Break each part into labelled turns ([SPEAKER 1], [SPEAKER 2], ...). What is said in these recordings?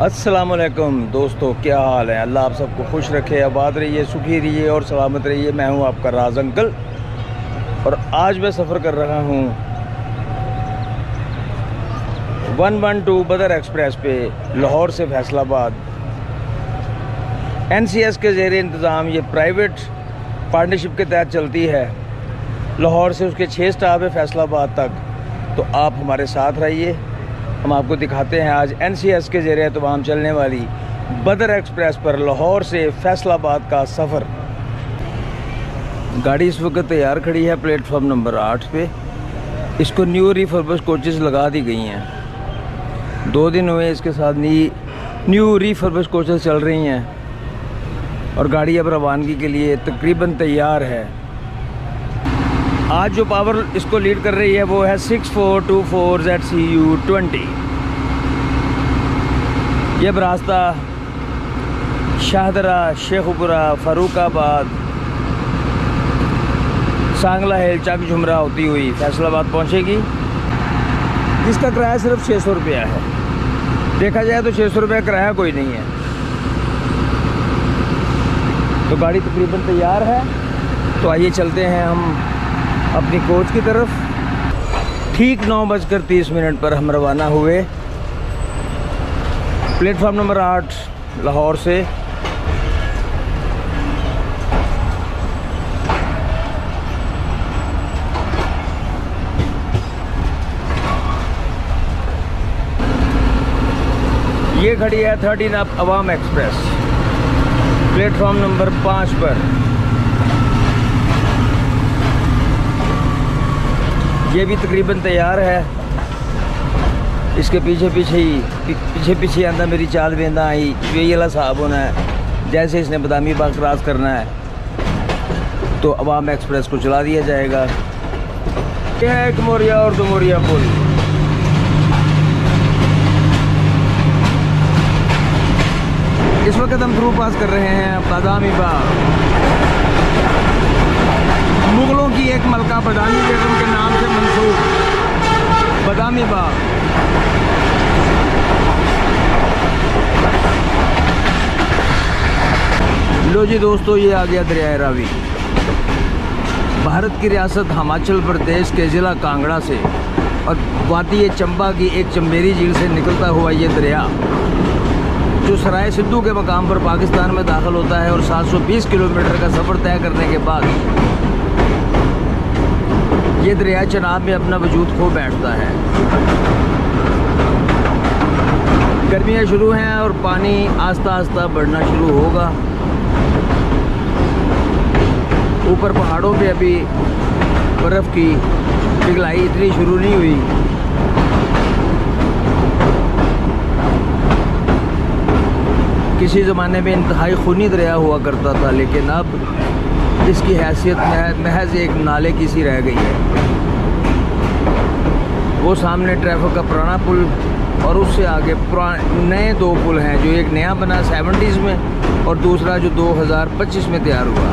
[SPEAKER 1] अस्सलामुअलैकुम दोस्तों, क्या हाल है। अल्लाह आप सबको खुश रखे, आबाद रहिए, सुखी रहिए और सलामत रहिए। मैं हूं आपका राज अंकल और आज मैं सफ़र कर रहा हूं 112 बदर एक्सप्रेस पे लाहौर से फैसलाबाद। NCS के ज़ेरे इंतज़ाम ये प्राइवेट पार्टनरशिप के तहत चलती है। लाहौर से उसके 6 स्टॉप है फैसलाबाद तक, तो आप हमारे साथ रहिए। हम आपको दिखाते हैं आज NCS के ज़ेरे तमाम चलने वाली बदर एक्सप्रेस पर लाहौर से फैसलाबाद का सफ़र। गाड़ी इस वक्त तैयार खड़ी है प्लेटफॉर्म नंबर 8 पे। इसको न्यू रिफर्बिश कोचेज़ लगा दी गई हैं। 2 दिन हुए इसके साथ न्यू रिफर्बिश कोचेज़ चल रही हैं और गाड़ी अब रवानगी के लिए तकरीबन तैयार है। आज जो पावर इसको लीड कर रही है वो है 6424 ZCU 20। ये रास्ता शाहदरा, शेखुपुरा, फ़ारुखाबाद, सांगला हिल, चक झुमरा होती हुई फैसलाबाद पहुंचेगी। इसका किराया सिर्फ 600 रुपया है। देखा जाए तो 600 रुपये किराया कोई नहीं है। तो गाड़ी तकरीबन तैयार है, तो आइए चलते हैं हम अपनी कोच की तरफ। ठीक 9:30 पर हम रवाना हुए प्लेटफॉर्म नंबर 8 लाहौर से। ये खड़ी है 13 अप अवाम एक्सप्रेस प्लेटफॉर्म नंबर 5 पर। ये भी तकरीबन तैयार है। इसके पीछे आंदा मेरी चाल वेंदा आई यही वाला साहब होना है। जैसे इसने बदामी बाग क्रॉस करना है तो अवाम एक्सप्रेस को चला दिया जाएगा। यह है एक मोरिया और 2 मोरिया पुल। इस वक्त हम थ्रू पास कर रहे हैं बदामी बाग। मुगलों की एक मलका बदामी बेगम के नाम से मंसूब बदामी बाग। लो जी दोस्तों, ये आ गया दरिया रावी। भारत की रियासत हिमाचल प्रदेश के ज़िला कांगड़ा से और वादी चंबा की एक चंबेरी झील से निकलता हुआ ये दरिया जो सराय सिद्धू के मकाम पर पाकिस्तान में दाखिल होता है और 720 किलोमीटर का सफ़र तय करने के बाद ये दरिया चनाब में अपना वजूद खो बैठता है। गर्मियाँ शुरू हैं और पानी आस्ता आस्ता बढ़ना शुरू होगा। ऊपर पहाड़ों पे अभी बर्फ़ की पिघलाई इतनी शुरू नहीं हुई। किसी ज़माने में इंतहाई खूनी दरिया हुआ करता था, लेकिन अब इसकी हैसियत महज एक नाले की सी रह गई है। वो सामने ट्रैफिक का पुराना पुल और उससे आगे नए 2 पुल हैं, जो एक नया बना 70s में और दूसरा जो 2025 में तैयार हुआ।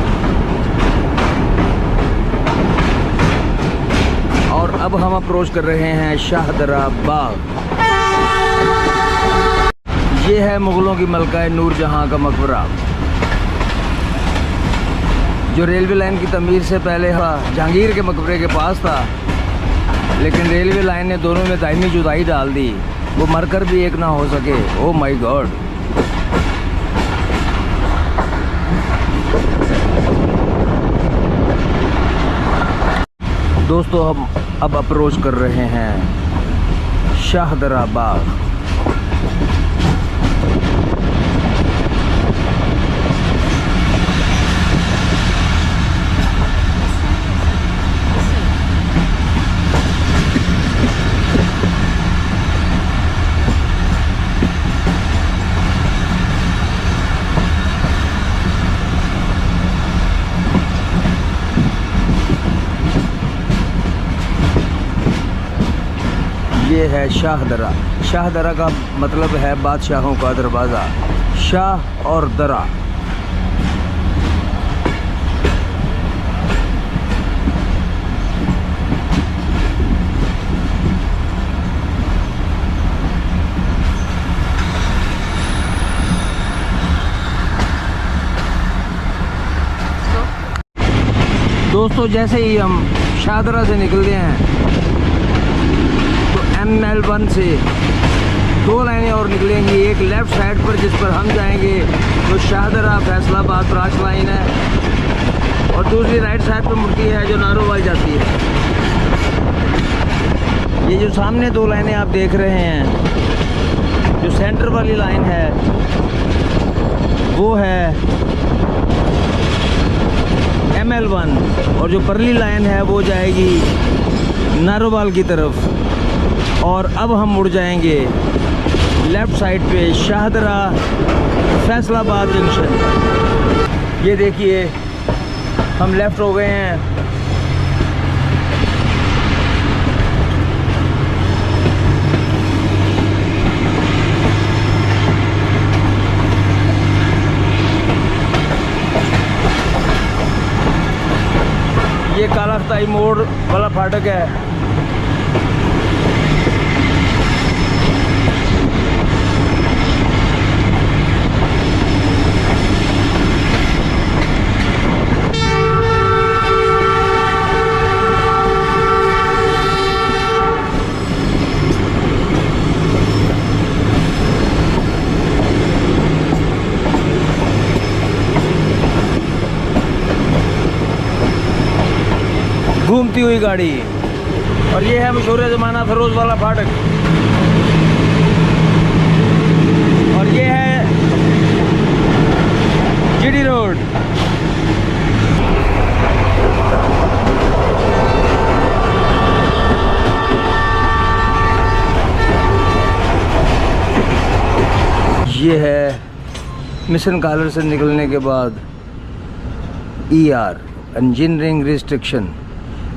[SPEAKER 1] और अब हम अप्रोच कर रहे हैं शाहदरा बाग। ये है मुग़लों की मलका नूरजहाँ का मकबरा, जो रेलवे लाइन की तमीर से पहले जहांगीर के मकबरे के पास था, लेकिन रेलवे लाइन ने दोनों में दायमी जुदाई डाल दी। वो मरकर भी एक ना हो सके। Oh my God. दोस्तों, हम अब अप्रोच कर रहे हैं शाहदरा बाग। ये है शाहदरा। शाहदरा का मतलब है बादशाहों का दरवाज़ा। शाह और दरा। दोस्तों जैसे ही हम शाहदरा से निकलते हैं तो ML1 से 2 लाइनें और निकलेंगी। एक लेफ़्ट साइड पर जिस पर हम जाएंगे तो शाहदरा फैसलाबाद ब्रांच लाइन है, और दूसरी राइट साइड पर मुड़ती है जो नारोवाल जाती है। ये जो सामने 2 लाइनें आप देख रहे हैं, जो सेंटर वाली लाइन है वो है ML1, और जो परली लाइन है वो जाएगी नारोवाल की तरफ। और अब हम मुड़ जाएंगे लेफ़्ट साइड पे शाहदरा फैसलाबाद जंक्शन। ये देखिए हम लेफ़्ट हो गए हैं। ये कालाख्ताई मोड़ वाला फाटक है। घूमती हुई गाड़ी। और ये है मशहूर ज़माना फिरोज वाला फाटक। और ये है जीडी रोड। ये है मिशन कॉलर से निकलने के बाद ER इंजीनियरिंग रिस्ट्रिक्शन।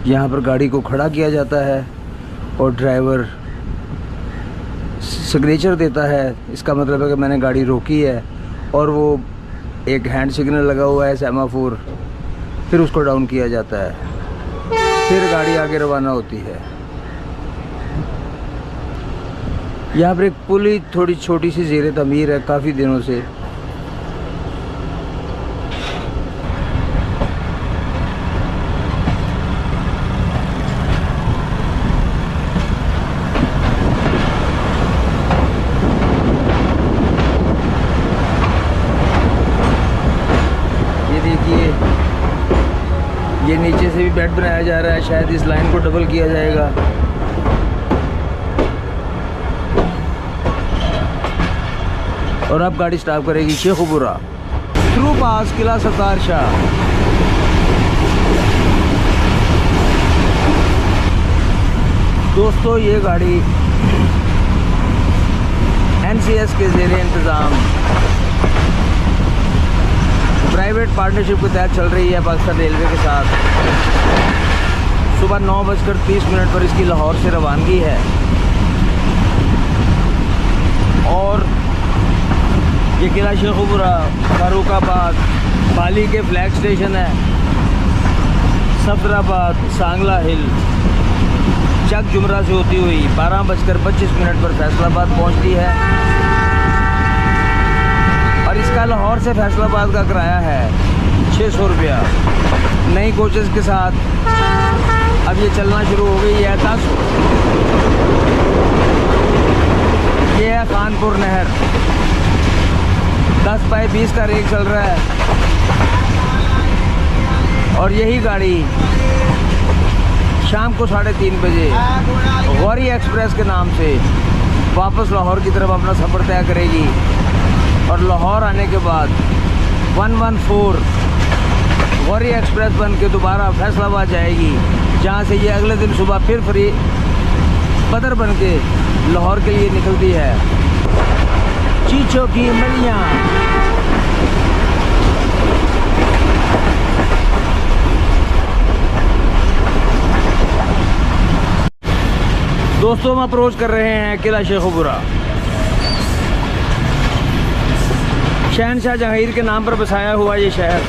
[SPEAKER 1] यहाँ पर गाड़ी को खड़ा किया जाता है और ड्राइवर सिग्नेचर देता है। इसका मतलब है कि मैंने गाड़ी रोकी है, और वो एक हैंड सिग्नल लगा हुआ है सेमाफोर, फिर उसको डाउन किया जाता है, फिर गाड़ी आगे रवाना होती है। यहाँ पर एक पुली थोड़ी छोटी सी ज़ेरे तमीर है काफ़ी दिनों से। ये नीचे से भी बेड बनाया जा रहा है, शायद इस लाइन को डबल किया जाएगा। और अब गाड़ी स्टॉप करेगी शेखुपुरा थ्रू पास किला सत्तार शाह। दोस्तों ये गाड़ी NCS के ज़ेरे इंतज़ाम प्राइवेट पार्टनरशिप के तहत चल रही है पाकिस्तान रेलवे के साथ। सुबह 9:30 पर इसकी लाहौर से रवानगी है, और ये किला शेखुपुरा, फारूकाबाद, बाली के फ्लैग स्टेशन है, सफदराबाद, सांगला हिल, चक जुमरा से होती हुई 12:25 पर फैसलाबाद पहुंचती है। और इसका लाहौर से फैसलाबाद का किराया है 600 रुपया नई कोचेस के साथ। अब ये चलना शुरू हो गई है 10। ये है खानपुर नहर, 10/20 का रेक चल रहा है। और यही गाड़ी शाम को 3:30 बजे गौरी एक्सप्रेस के नाम से वापस लाहौर की तरफ अपना सफ़र तय करेगी। और लाहौर आने के बाद 114 गौरी एक्सप्रेस बन के दोबारा फैसलाबाद जाएगी, जहाँ से ये अगले दिन सुबह फिर फ्री बदर बन के लाहौर के लिए निकलती है। चीचों की मलियाँ। दोस्तों हम अप्रोच कर रहे हैं किला शेखुपुरा। शहनशाह जहांगीर के नाम पर बसाया हुआ ये शहर,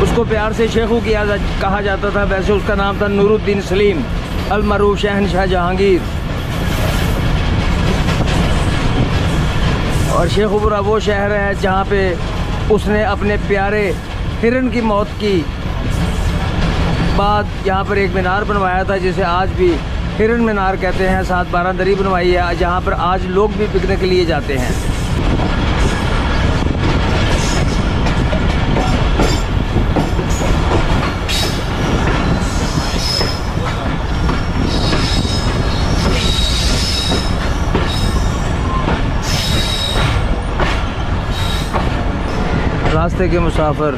[SPEAKER 1] उसको प्यार से शेखू कहा जाता था। वैसे उसका नाम था नूरुद्दीन सलीम अल मरूफ शहनशाह जहांगीर। और शेखुपुरा वो शहर है जहाँ पे उसने अपने प्यारे हिरन की मौत की बाद यहाँ पर एक मीनार बनवाया था जिसे आज भी हिरन मीनार कहते हैं। साथ बारादरी बनवाई है जहाँ पर आज लोग भी पिकनिक के लिए जाते हैं। रास्ते के मुसाफिर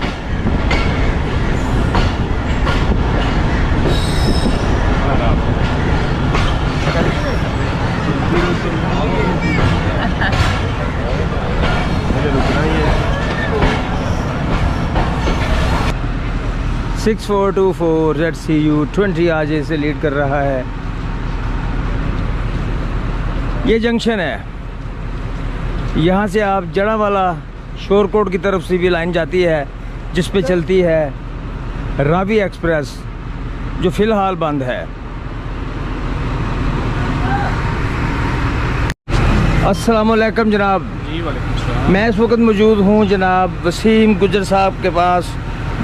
[SPEAKER 1] सिक्स 424 ZCU 20 आजे से लीड कर रहा है। ये जंक्शन है, यहाँ से आप जड़ावाला शोरकोट की तरफ से भी लाइन जाती है जिस पे चलती है रावी एक्सप्रेस जो फ़िलहाल बंद है। अस्सलामुअलैकुम जनाब।
[SPEAKER 2] जी वालेकुम सलाम।
[SPEAKER 1] मैं इस वक्त मौजूद हूँ जनाब वसीम गुजर साहब के पास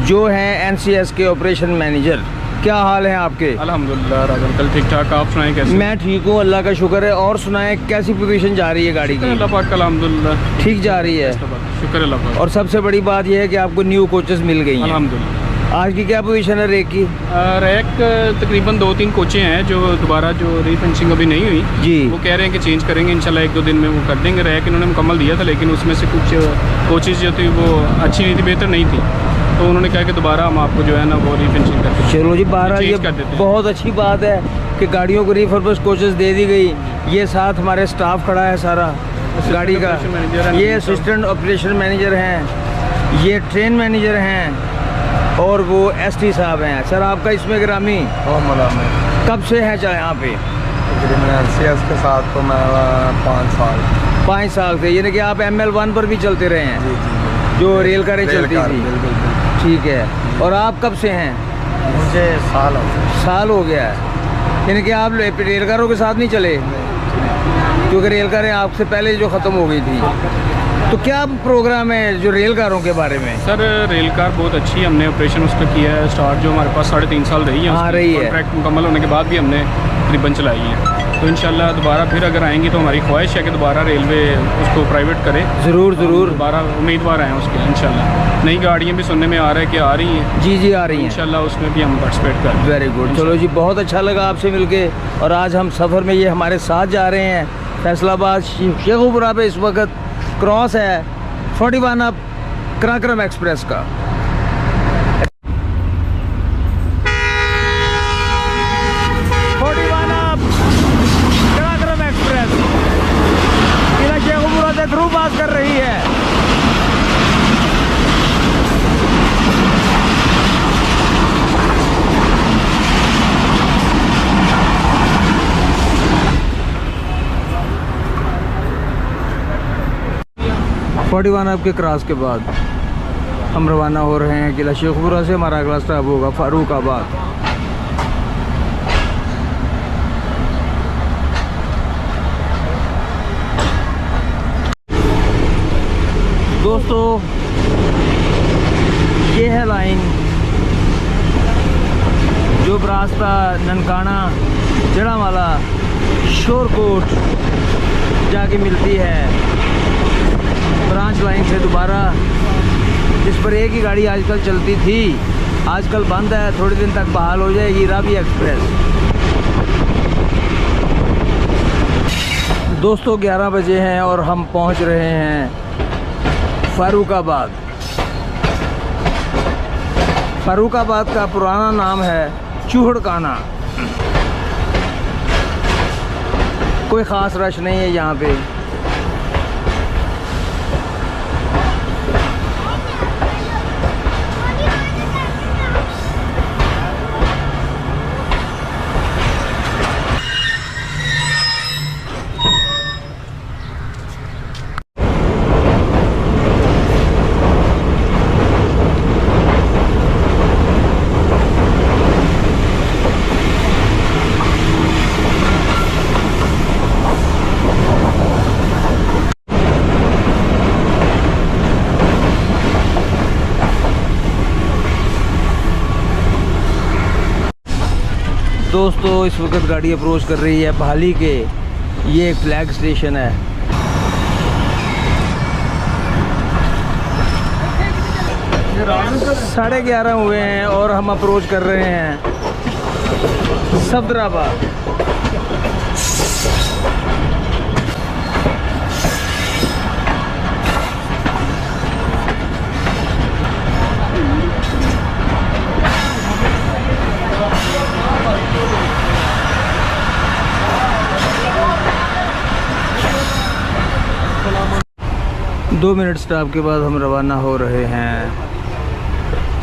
[SPEAKER 1] जो हैं NCS के ऑपरेशन मैनेजर। क्या हाल है आपके?
[SPEAKER 2] अल्हम्दुलिल्लाह राजा अंकल ठीक ठाक, आप सुनाएं कैसे?
[SPEAKER 1] मैं ठीक हूँ, अल्लाह का शुक्र है। और सुनाएं कैसी पोजीशन जा रही है गाड़ी की?
[SPEAKER 2] अल्लाह पाक का अल्हम्दुलिल्लाह
[SPEAKER 1] ठीक जा रही है।
[SPEAKER 2] शुक्र अल्लाह पाक।
[SPEAKER 1] और सबसे बड़ी बात यह है कि आपको न्यू कोचेस मिल गई हैं।
[SPEAKER 2] अल्हम्दुलिल्लाह।
[SPEAKER 1] आज की क्या पोजीशन है रेक की?
[SPEAKER 2] रैक तकरीबन 2-3 कोचें हैं जो दोबारा जो रीफिनिशिंग अभी नहीं हुई
[SPEAKER 1] जी।
[SPEAKER 2] वो कह रहे हैं कि चेंज करेंगे इंशाल्लाह 1-2 दिन में वो कर देंगे। रैक इन्होंने मुकम्मल दिया था लेकिन उसमें से कुछ कोचेज़ जो थी वो अच्छी नहीं थी, बेहतर नहीं थी, तो उन्होंने कहा कि दोबारा हम आपको जो है ना वो रीफिनिशिंग करके
[SPEAKER 1] चलो जी, 12 ये
[SPEAKER 2] कर देते हैं।
[SPEAKER 1] बहुत अच्छी बात है कि गाड़ियों को रिफर्बिश कोचेस दे दी गई। ये साथ हमारे स्टाफ खड़ा है सारा गाड़ी का।
[SPEAKER 2] ऑपरेशन मैनेजर हैं,
[SPEAKER 1] ये असिस्टेंट ऑपरेशन मैनेजर हैं, ये ट्रेन मैनेजर हैं और वो ST साहब हैं। सर आपका इसमें ग्रामी कब से है चाहे यहाँ पे?
[SPEAKER 3] NCS के साथ तो मैं 5
[SPEAKER 1] साल से, यानी कि आप ML1 पर भी चलते रहे हैं?
[SPEAKER 3] जी जी।
[SPEAKER 1] जो रेल कारें चलती थी।
[SPEAKER 3] बिल्कुल।
[SPEAKER 1] ठीक है। और आप कब से हैं?
[SPEAKER 3] मुझे
[SPEAKER 1] साल हो गया है, यानी कि आप रेलगारों के साथ नहीं चले क्योंकि रेलगारें आपसे पहले जो ख़त्म हो गई थी। तो क्या प्रोग्राम है जो रेलगारों के बारे में?
[SPEAKER 2] सर रेल कार बहुत अच्छी है, हमने ऑपरेशन उसका किया है स्टार्ट, जो हमारे पास 3.5 साल रही है।
[SPEAKER 1] हाँ, रही है।
[SPEAKER 2] कॉन्ट्रैक्ट मुकम्मल होने के बाद भी हमने तकरीबन चलाई है। तो इंशाल्लाह दोबारा फिर अगर आएंगी तो हमारी ख्वाहिश है कि दोबारा रेलवे उसको प्राइवेट करे।
[SPEAKER 1] ज़रूर।
[SPEAKER 2] दोबारा उम्मीदवार हैं उसके इंशाल्लाह। नई गाड़ियाँ भी सुनने में आ रहा है कि आ रही हैं।
[SPEAKER 1] जी आ रही हैं
[SPEAKER 2] इंशाल्लाह उसमें भी हम पार्टिसिपेट करें।
[SPEAKER 1] Very good. चलो जी, बहुत अच्छा लगा आपसे मिलके। और आज हम सफ़र में ये हमारे साथ जा रहे हैं। फैसलाबाद शेखुपुरा पे इस वक्त क्रॉस है 41 अप कराक्रम एक्सप्रेस का। शेखुपुरा से थ्रू पास कर रही है। अप के क्रॉस के बाद हम रवाना हो रहे हैं किला शेखुपुरा से। हमारा अगला स्टॉप होगा फारूकाबाद। दोस्तों ये है लाइन जो रास्ता ननकाना जड़ावाला शोरकोट जाके मिलती है ब्रांच लाइन से दोबारा, जिस पर एक ही गाड़ी आजकल चलती थी, आजकल बंद है, थोड़े दिन तक बहाल हो जाएगी, रावी एक्सप्रेस। दोस्तों 11 बजे हैं और हम पहुंच रहे हैं फारूकाबाद। फारूकाबाद का पुराना नाम है चूहड़काना। कोई ख़ास रश नहीं है यहाँ पे। दोस्तों इस वक्त गाड़ी अप्रोच कर रही है भाली के, ये एक फ्लैग स्टेशन है। साढ़े 11 हुए हैं और हम अप्रोच कर रहे हैं सफदराबाद। दो मिनट स्टॉप के बाद हम रवाना हो रहे हैं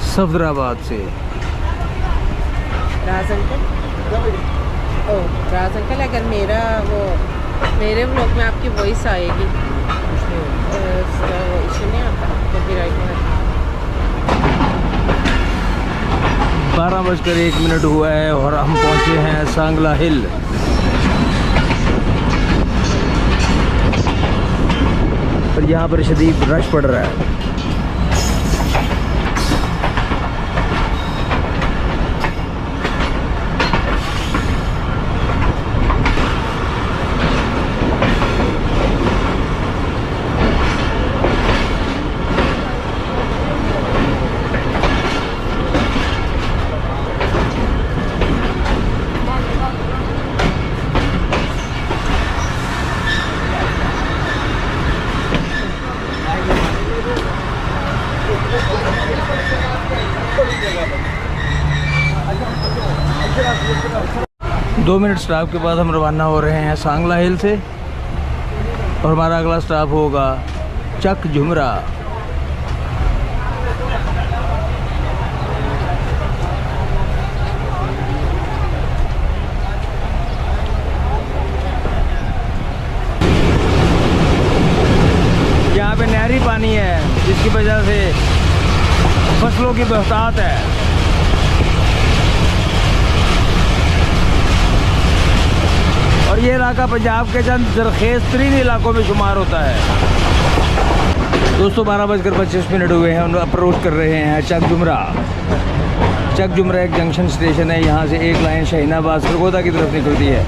[SPEAKER 1] सफदराबाद से।
[SPEAKER 4] राज अंकल, राज अंकल, अगर मेरे व्लॉग में आपकी वॉइस आएगी, उसका वो इशू नहीं आता कॉपीराइट में?
[SPEAKER 1] 12:01 हुआ है और हम पहुंचे हैं सांगला हिल। और यहाँ पर शदीद रश पड़ रहा है। दो मिनट स्टॉप के बाद हम रवाना हो रहे हैं सांगला हिल से और हमारा अगला स्टॉप होगा चक झुमरा। यहाँ पे नहरी पानी है जिसकी वजह से फसलों की बहतात है। और ये इलाका पंजाब के चंद जरखेज़ तरीन इलाकों में शुमार होता है। दोस्तों 12:25 हुए हैं, हम अप्रोच कर रहे हैं चक झुमरा। चक झुमरा एक जंक्शन स्टेशन है, यहाँ से एक लाइन शाहीनाबाद सरगोदा की तरफ निकलती है।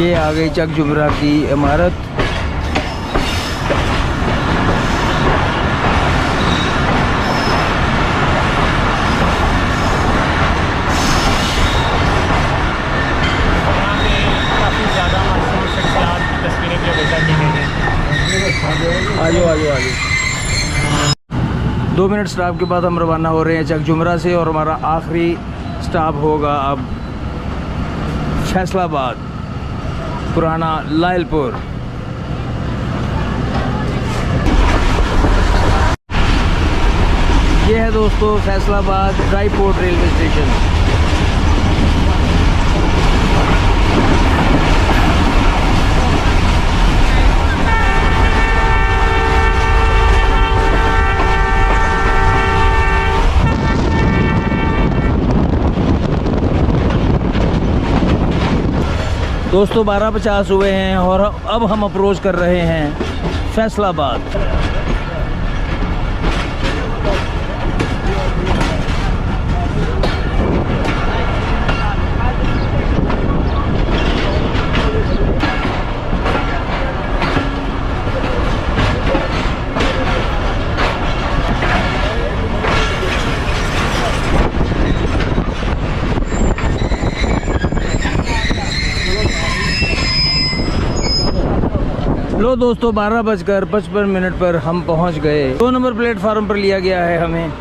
[SPEAKER 1] ये आ गई चक झुमरा की इमारत। आजो आजो आजो। 2 मिनट स्टॉप के बाद हम रवाना हो रहे हैं चक झुमरा से और हमारा आखिरी स्टॉप होगा अब फैसलाबाद, पुराना लायलपुर। ये है दोस्तों फैसलाबाद ड्राईपोर्ट रेलवे स्टेशन। दोस्तों 12:50 हुए हैं और अब हम अप्रोच कर रहे हैं फैसलाबाद। लो दोस्तों 12:55 पर हम पहुंच गए। 2 नंबर प्लेटफार्म पर लिया गया है हमें।